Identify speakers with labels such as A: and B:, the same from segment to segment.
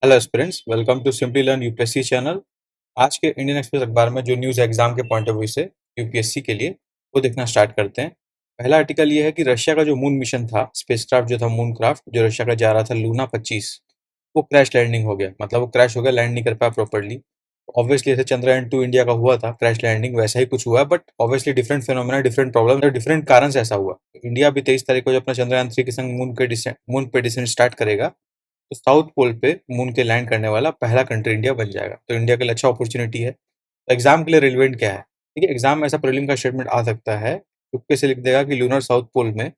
A: Hello aspirants, welcome to simply learn UPSC channel. आज के Indian express अखबार में जो न्यूज़ एग्जाम के पॉइंट ऑफ व्यू से यूपीएससी के लिए वो देखना स्टार्ट करते हैं। पहला आर्टिकल ये है कि रशिया का जो मून मिशन था, स्पेसक्राफ्ट जो था, मून क्राफ्ट जो रशिया का जा रहा था, लूना 25, वो क्रैश लैंडिंग हो गया। मतलब वो क्रैश हो गया, लैंड नहीं कर पाया प्रॉपरली। ऑब्वियसली जैसे चंद्रयान 2 इंडिया का हुआ था क्रैश लैंडिंग, वैसा ही कुछ हुआ, but obviously different phenomena, different problem और डिफरेंट कारण से ऐसा हुआ। इंडिया भी 23 तारीख को जो अपना चंद्रयान 3 के संग मून पे डिसेंट स्टार्ट करेगा, तो साउथ पोल पे मून के लैंड करने वाला पहला कंट्री इंडिया बन जाएगा। तो इंडिया के लिए अच्छा अपॉर्चुनिटी है। तो एग्जाम के लिए रिलेवेंट क्या है? ठीक है, एग्जाम में ऐसा प्रीलिम का स्टेटमेंट आ सकता है, तुक्के से लिख देगा कि लूनर साउथ पोल में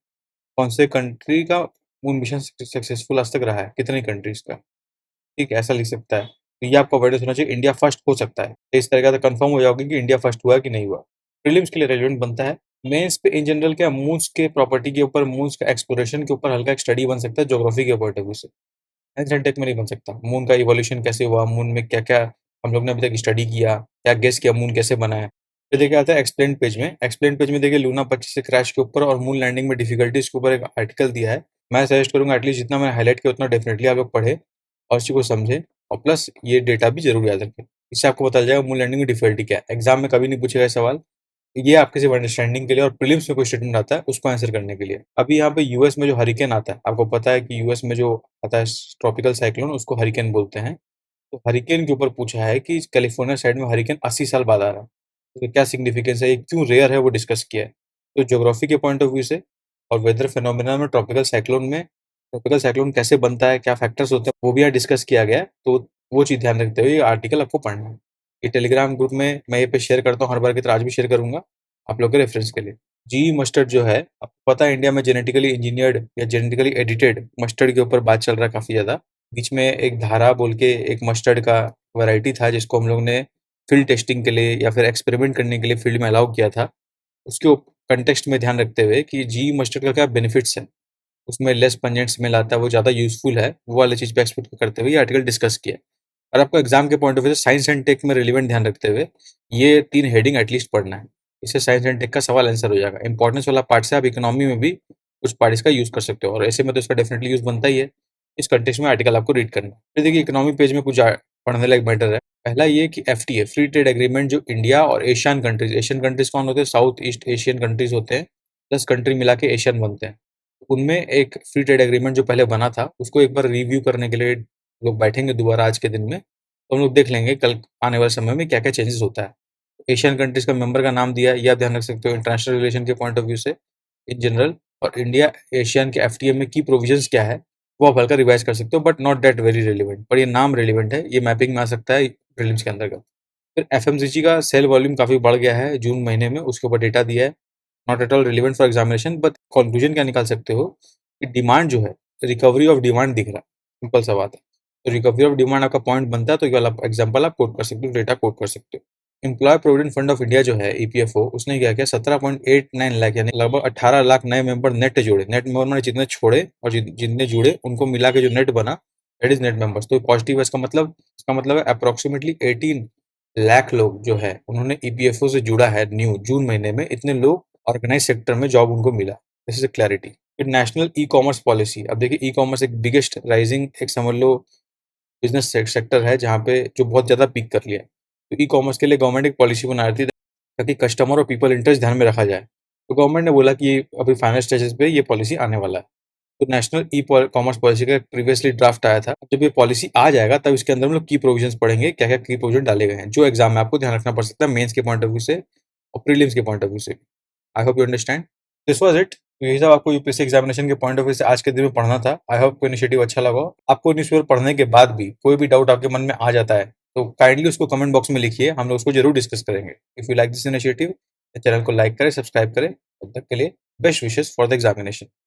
A: कौन से कंट्री का मून मिशन सक्सेसफुल आज तक रहा है, कितनी कंट्रीज का। ठीक है, ऐसा लिख सकता है। तो ये आपको अवेयरनेस होना चाहिए, इंडिया फर्स्ट हो सकता है। तो इस तरीके से कंफर्म हो जाओगे कि इंडिया फर्स्ट हुआ कि नहीं हुआ। प्रीलिम्स के लिए रेलिवेंट बनता है। मेंस पे इन जनरल क्या, मून्स के प्रॉपर्टी के ऊपर, मून्स का एक्सप्लोरेशन के ऊपर हल्का एक स्टडी बन सकता है ज्योग्राफी के पॉइंट ऑफ व्यू से। एंड टेक में नहीं बन सकता। मून का इवोल्यूशन कैसे हुआ, मून में क्या-क्या हम लोग ने अभी तक स्टडी किया, क्या गेस किया मून कैसे बना है। फिर देखिए आता है एक्सप्लेन पेज में। एक्सप्लेन पेज में देखिए लूना 25 से क्रैश के ऊपर और मून लैंडिंग में डिफिकल्टीज के ऊपर एक आर्टिकल दिया है। मैं सजेस्ट करूंगा एटलीस्ट जितना मैंने हाईलाइट किया उतना डेफिनेटली आप लोग पढ़े और इसी को समझें, और प्लस ये डेटा भी जरूर याद रखें। इससे आपको पता चल जाएगा मून लैंडिंग की डिफिकल्टी क्या है। एग्जाम में कभी नहीं पूछेगा ये सवाल। ये आपके सिर्फ अंडरस्टैंडिंग के लिए, और प्रीलिम्स में कोई स्टेटमेंट आता है उसको आंसर करने के लिए। अभी यहाँ पे यूएस में जो हरिकेन आता है, आपको पता है कि यूएस में जो आता है ट्रॉपिकल साइक्लोन, उसको हरिकेन बोलते हैं। तो हरिकेन के ऊपर पूछा है कि कैलिफोर्निया साइड में हरिकेन 80 साल बाद आ रहा है, तो क्या सिग्निफिकेंस है, ये क्यों रेयर है, वो डिस्कस किया है। तो ज्योग्राफी के पॉइंट ऑफ व्यू से और वेदर फिनोमिना में ट्रॉपिकल साइक्लोन कैसे बनता है, क्या फैक्टर्स होते हैं, वो भी यहाँ डिस्कस किया गया है। तो वो चीज़ ध्यान रखते हुए ये आर्टिकल आपको पढ़ना है। ये टेलीग्राम ग्रुप में मैं ये पे शेयर करता हूँ हर बार की तरह, आज भी शेयर करूंगा आप लोग के रेफरेंस के लिए। जी मस्टर्ड जो है, आपको पता है इंडिया में जेनेटिकली इंजीनियर्ड या जेनेटिकली एडिटेड मस्टर्ड के ऊपर बात चल रहा है काफ़ी ज़्यादा। बीच में एक धारा बोल के एक मस्टर्ड का वैरायटी था जिसको हम लोग ने फील्ड टेस्टिंग के लिए या फिर एक्सपेरिमेंट करने के लिए फील्ड में अलाउ किया था। उसके कंटेक्स्ट में ध्यान रखते हुए कि जी मस्टर्ड का क्या बेनिफिट्स है, उसमें लेस पंजेंट स्मेल आता है, वो ज़्यादा यूज़फुल है, वो वाली चीज़ पे एक्सपेक्ट करते हुए ये आर्टिकल डिस्कस किया है। और आपको एग्जाम के पॉइंट ऑफ व्यू से साइंस एंड टेक में रिलेवेंट ध्यान रखते हुए ये 3 हेडिंग एटलीस्ट पढ़ना है। इससे साइंस एंड टेक का सवाल आंसर हो जाएगा। इंपॉर्टेंस वाला पार्ट से आप इकोनॉमी में भी कुछ पार्ट इसका यूज़ कर सकते हो, और ऐसे में तो इसका डेफिनेटली यूज़ बनता ही है। इस कंटेक्स्ट में आर्टिकल आपको रीड करना है। फिर देखिए इकोनॉमी पेज में कुछ पढ़ने लायक मैटर है। पहला ये कि एफटीए, फ्री ट्रेड एग्रीमेंट, जो इंडिया और एशियन कंट्रीज कौन होते हैं, साउथ ईस्ट एशियन कंट्रीज होते हैं, 10 कंट्री मिला के एशियन बनते हैं। उनमें एक फ्री ट्रेड एग्रीमेंट जो पहले बना था उसको एक बार रिव्यू करने के लिए लोग बैठेंगे दोबारा आज के दिन में, तो हम लोग देख लेंगे कल आने वाले समय में क्या क्या चेंजेस होता है। एशियन कंट्रीज का मेंबर का नाम दिया है, ये आप ध्यान रख सकते हो इंटरनेशनल रिलेशन के पॉइंट ऑफ व्यू से इन जनरल। और इंडिया एशियन के एफटीए में की प्रोविजंस क्या है वो आप हल्का रिवाइज कर सकते हो, but not that very relevant, पर ये नाम रिलेवेंट है, ये मैपिंग में आ सकता है प्रीलिम्स के अंतर्गत। फिर एफएमसीजी का सेल वॉल्यूम काफ़ी बढ़ गया है जून महीने में, उसके ऊपर डेटा दिया है। Not at all relevant for examination, but conclusion क्या निकाल सकते हो कि डिमांड जो है, रिकवरी ऑफ डिमांड दिख रहा है। सिंपल सा बात है। तो रिकवरी ऑफ डिमांड आपका पॉइंट बनता है, तो ये वाला एग्जाम्पल आप कोट कर सकते हो, डेटा कोट कर सकते हो। Employ provident fund of India जो है ईपीएफओ, उसने क्या किया, 17.89 लाख यानी लगभग 18 लाख नए मेंबर नेट जोड़े। नेट मेंबर मैंने जितने छोड़े और जितने जुड़े उनको मिला के जो नेट बना, दैट इज नेट मेंबर्स। तो पॉजिटिव है इसका मतलब है अप्रोक्सीमेटली 18 लाख लोग जो है उन्होंने ईपीएफओ से जुड़ा है न्यू जून महीने में। इतने लोग ऑर्गेनाइज सेक्टर में जॉब उनको मिला। This is clarity. फिर नेशनल ई कॉमर्स पॉलिसी, अब देखिए ई कॉमर्स एक बिगेस्ट राइजिंग एक समझ लो बिजनेस सेक्टर है जहाँ पे जो बहुत ज़्यादा पीक कर लिया है। तो ई कॉमर्स के लिए गवर्नमेंट एक पॉलिसी बना रही थी ताकि कस्टमर और पीपल इंटरेस्ट ध्यान में रखा जाए। तो गवर्नमेंट ने बोला कि ये अभी फाइनल स्टेजेस पे ये पॉलिसी आने वाला है। तो नेशनल ई कॉमर्स पॉलिसी का प्रीवियसली ड्राफ्ट आया था। जब ये पॉलिसी आ जाएगा तब इसके अंदर हम लोग की प्रोविजंस पढ़ेंगे, क्या क्या की प्रोविजन डाले गए हैं, जो एग्जाम में आपको ध्यान रखना पड़ सकता है मेंस के पॉइंट ऑफ व्यू से और प्रीलिम्स के पॉइंट ऑफ व्यू से। I hope you understand. This was it. तो यही सब आपको यूपीएससी एग्जामिनेशन के पॉइंट ऑफ व्यू से आज के दिन में पढ़ना था। आई होप को इनिशिएटिव अच्छा लगा हो। आपको न्यूज़पेपर पढ़ने के बाद भी कोई भी डाउट आपके मन में आ जाता है तो काइंडली उसको कमेंट बॉक्स में लिखिए, हम लोग उसको जरूर डिस्कस करेंगे। If you like this initiative, channel को लाइक करें, सब्सक्राइब करें। तब तक के लिए best wishes for the examination.